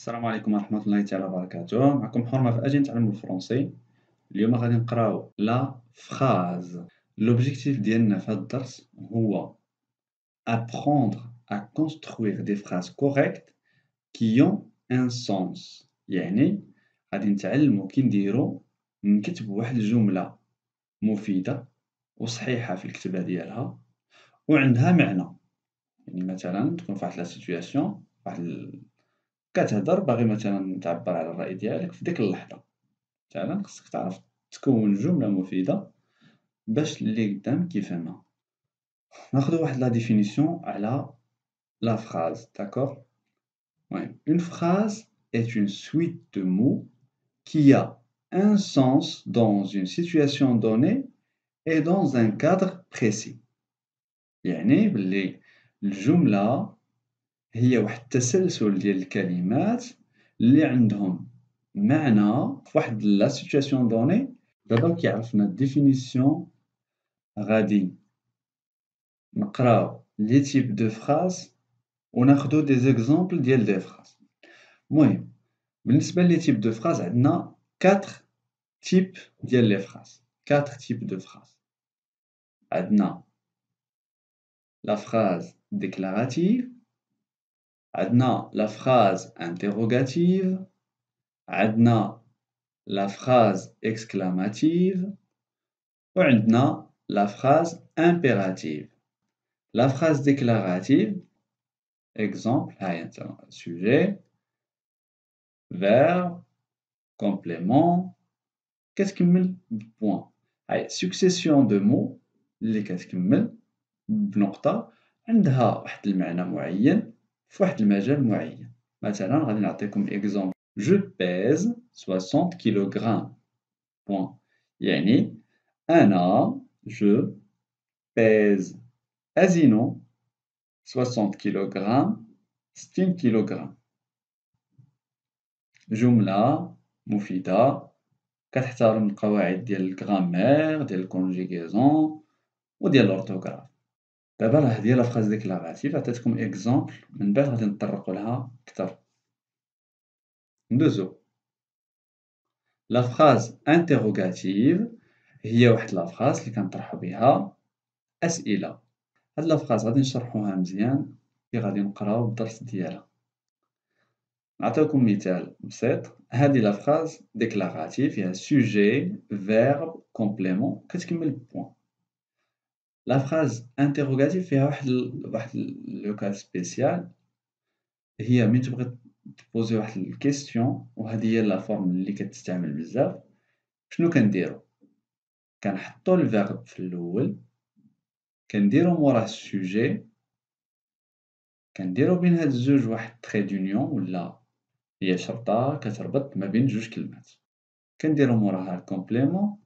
السلام عليكم ورحمة الله تعالى وبركاته، معكم حرمة في أجي نتعلمو الفرونسي. اليوم غادي نقراو لا فراز. لوبجيكتيف ديالنا في هاد الدرس هو apprendre à construire des phrases correctes qui ont un sens. يعني غادي نتعلمو كي نديرو نكتبو واحد الجملة مفيدة وصحيحة في الكتابة ديالها وعندها معنى. يعني مثلا تكون في واحد لا سيتوياسيون كتهضر باغي مثلا تعبر على الرأي ديالك في ديك اللحظة، مثلا خصك تعرف تكون جملة مفيدة باش اللي قدامك يفهمها. ناخدو واحد لا ديفينيسيون على la phrase, d'accord? Ouais. Une phrase est une suite de mots qui a un sens dans une situation donnée et dans un cadre précis. يعني باللي الجملة هي واحد التسلسل ديال الكلمات اللي عندهم معنى في واحد لا سيتوياسيون دوني. دابا كي عرفنا الديفينيسيون غادي نقراو لي تيب دو فراز وناخدو دي زيكزامبل ديال دي فراز. المهم بالنسبة لي تيب دو فراز عندنا 4 تيب ديال لي فراز، 4 تيب دو فراز. عندنا لا فراز ديكلاراتيف، عندنا لا فراز انتيروغاتيف، عندنا la phrase exclamative وعندنا la phrase impérative. La phrase déclarative, exemple, sujet, verbe, complément, كتكمل بpoint. succession de mots اللي كتكمل بنقطة عندها واحد المعنى معين في واحد المجال معين. مثلا غادي نعطيكم exemple. Je pèse 60 kg. Point. يعني أنا je pèse أزن 60 كيلوغرام 60 كيلوغرام. جملة مفيدة كتحترم القواعد ديال الغرامير ديال الكونجيغيزون وديال الأورتوغراف. دابا راه هادي لا فراز ديكلاراتيف عطيتكم إكزومبل من بعد غادي نطرقو لها أكثر. ندوزو لا فراز انتيروغاتيف هي واحد لا فراز اللي كنطرحو بها أسئلة. هاد لا فراز غادي نشرحوها مزيان كي غادي نقراو الدرس ديالها. نعطيكم مثال بسيط. هادي لا فراز ديكلاراتيف فيها sujet verbe complément كتكمل بوان. لا فراز انتيروغاتيف فيها واحد لو كاز سبيسيال، هي مين تبغي تبوزي واحد الكيستيون وهادي هي لا فورم اللي كتستعمل بزاف. شنو كنديرو؟ كنحطو الفيرب في الاول، كنديرو موراه السوجي، كنديرو بين هاد الزوج واحد تري دونيون ولا هي شرطة كتربط ما بين جوج كلمات، كنديرو موراها الكومبليمون،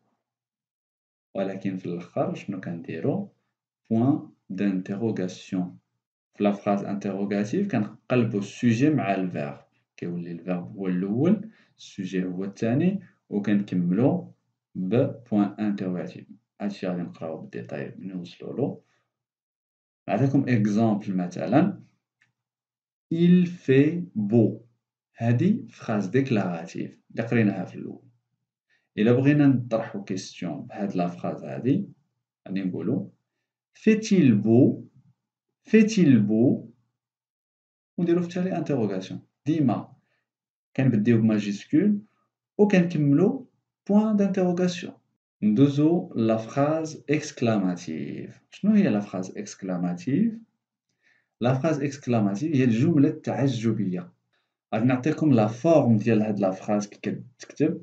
ولكن في الآخر شنو كنديرو؟ بوان دانتيروغاسيون. في لا فراز انتيروغاتيف كنقلبو السوجي مع الفيرب، كيولي الفيرب هو الأول السوجي هو الثاني وكنكملو ببوان انتيروغاتيف. هادشي غادي نقراوه بالديتاي ملي نوصلولو. نعطيكم إكزومبل مثلا il fait beau. هادي فراز ديكلاراتيف اللي قريناها في الأول. إلا بغينا نطرحو كيستيون بهاد لا فراز هادي غادي نقولو fait-il beau fait-il beau ونديرو في التالي انتيروغاسيون. ديما كنبديو بماجيسكول وكنكملو بوان دانتيروغاسيون. ندوزو لا فراز اكسكلاماتيف. شنو هي لا فراز اكسكلاماتيف؟ لا فراز اكسكلاماتيف هي الجملة التعجبية. غادي نعطيكم لا فورم ديال هاد لا فراز كي كتكتب.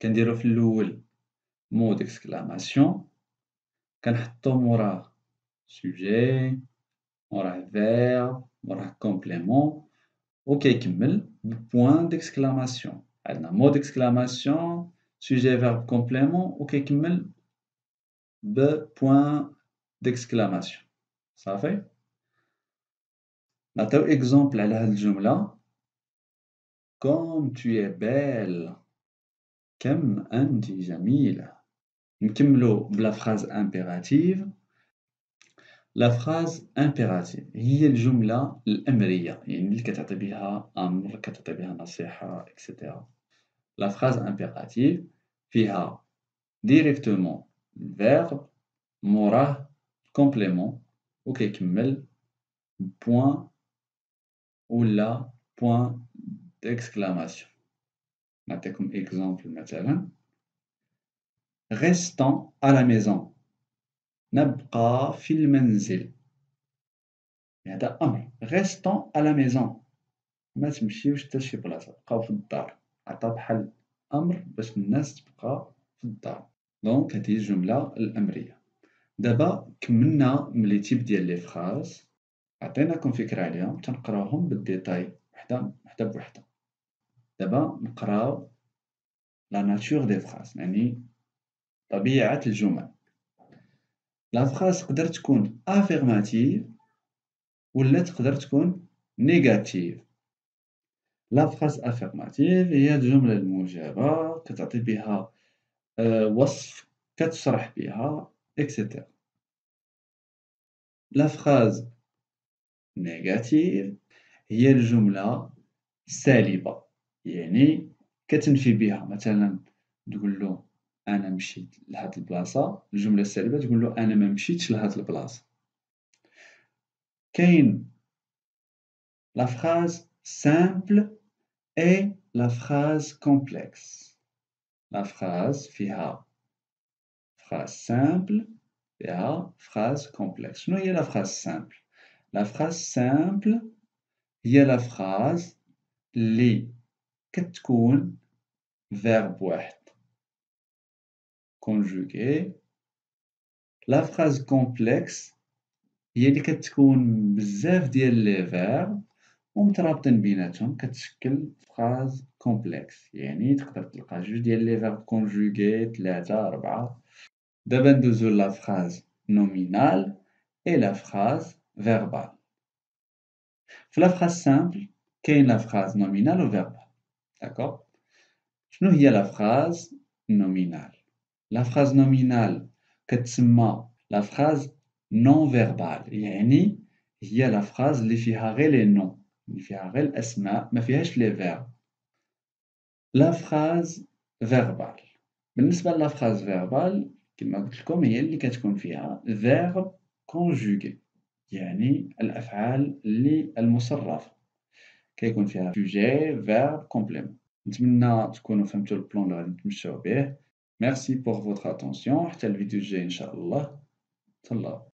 كنديرو في الأول مو ديكسكلاماسيون، كنحطو موراه sujet موراه verbe موراه complément وكيكمل ببوان ديكسكلاماسيون. عندنا مو ديكسكلاماسيون sujet verbe complément وكيكمل ببوان ديكسكلاماسيون. صافي. نعطيو إكزومبل على هاد الجملة comme tu es belle. كم أنت جميلة. نكملو بلا فراز امبيراتيف. لا فراز امبيراتيف هي الجملة الأمرية، يعني اللي كتعطي بها أمر، كتعطي بها نصيحة إكسيتيرا. لا فراز امبيراتيف فيها ديريكتومون الفيرب موراه كومبليمون وكيكمل بوان ولا بوان ديكسكلاماسيون. نعطيكم إكزومبل مثلا restons à la maison نبقى في المنزل، هذا أمر restons à la maison ما تمشيوش حتى لشي بلاصة، بقاو في الدار، عطا بحال أمر باش الناس تبقى في الدار، دونك هذه هي الجملة الأمرية. دابا كملنا من لي تيب ديال لي فراز، عطيناكم فكرة عليهم، تنقراوهم بالديتاي وحدة بوحدة. دابا نقراو لا ناتور دي فراز، يعني طبيعة الجمل. لا فراز تقدر تكون affirmative ولا تقدر تكون négative. لا فراز affirmative هي الجملة الموجبة كتعطي بها وصف، كتشرح بها إكسيتيرا. لا فراز négative هي الجملة السالبة، يعني كتنفي بها، مثلا تقول أنا مشيت لهاد البلاصة، الجملة السالبة تقول أنا ما مشيتش لهاد البلاصة. كاين la phrase simple et la phrase complexe. La phrase فيها phrase simple فيها phrase complexe. شنو هي la phrase simple؟ La phrase simple هي la phrase اللي كتكون verbe واحد conjugué. La phrase complexe هي اللي كتكون بزاف ديال لي verbe ومترابطين بيناتهم كتشكل phrase complexe، يعني تقدر تلقى جوج ديال لي verbe conjugué 3 4. دابا ندوزو la phrase nominale et la phrase verbale. في la phrase simple كاين la phrase nominale و verbale. D'accord. شنو هي la phrase nominale؟ La phrase nominale كتسمى la phrase non verbale، يعني هي la phrase اللي فيها غير les noms، اللي فيها غير الأسماء ما فيهاش les verbes. La phrase verbale بالنسبة ل la phrase verbale كما قلت لكم هي اللي كتكون فيها verbe conjugué، يعني الأفعال اللي المصرفة كيكون فيها sujet verbe complément. نتمنى تكونوا فهمتوا البلان اللي غادي نتمشاو به. Merci pour votre attention، حتى الفيديو الجاي إن شاء الله. تهلاو.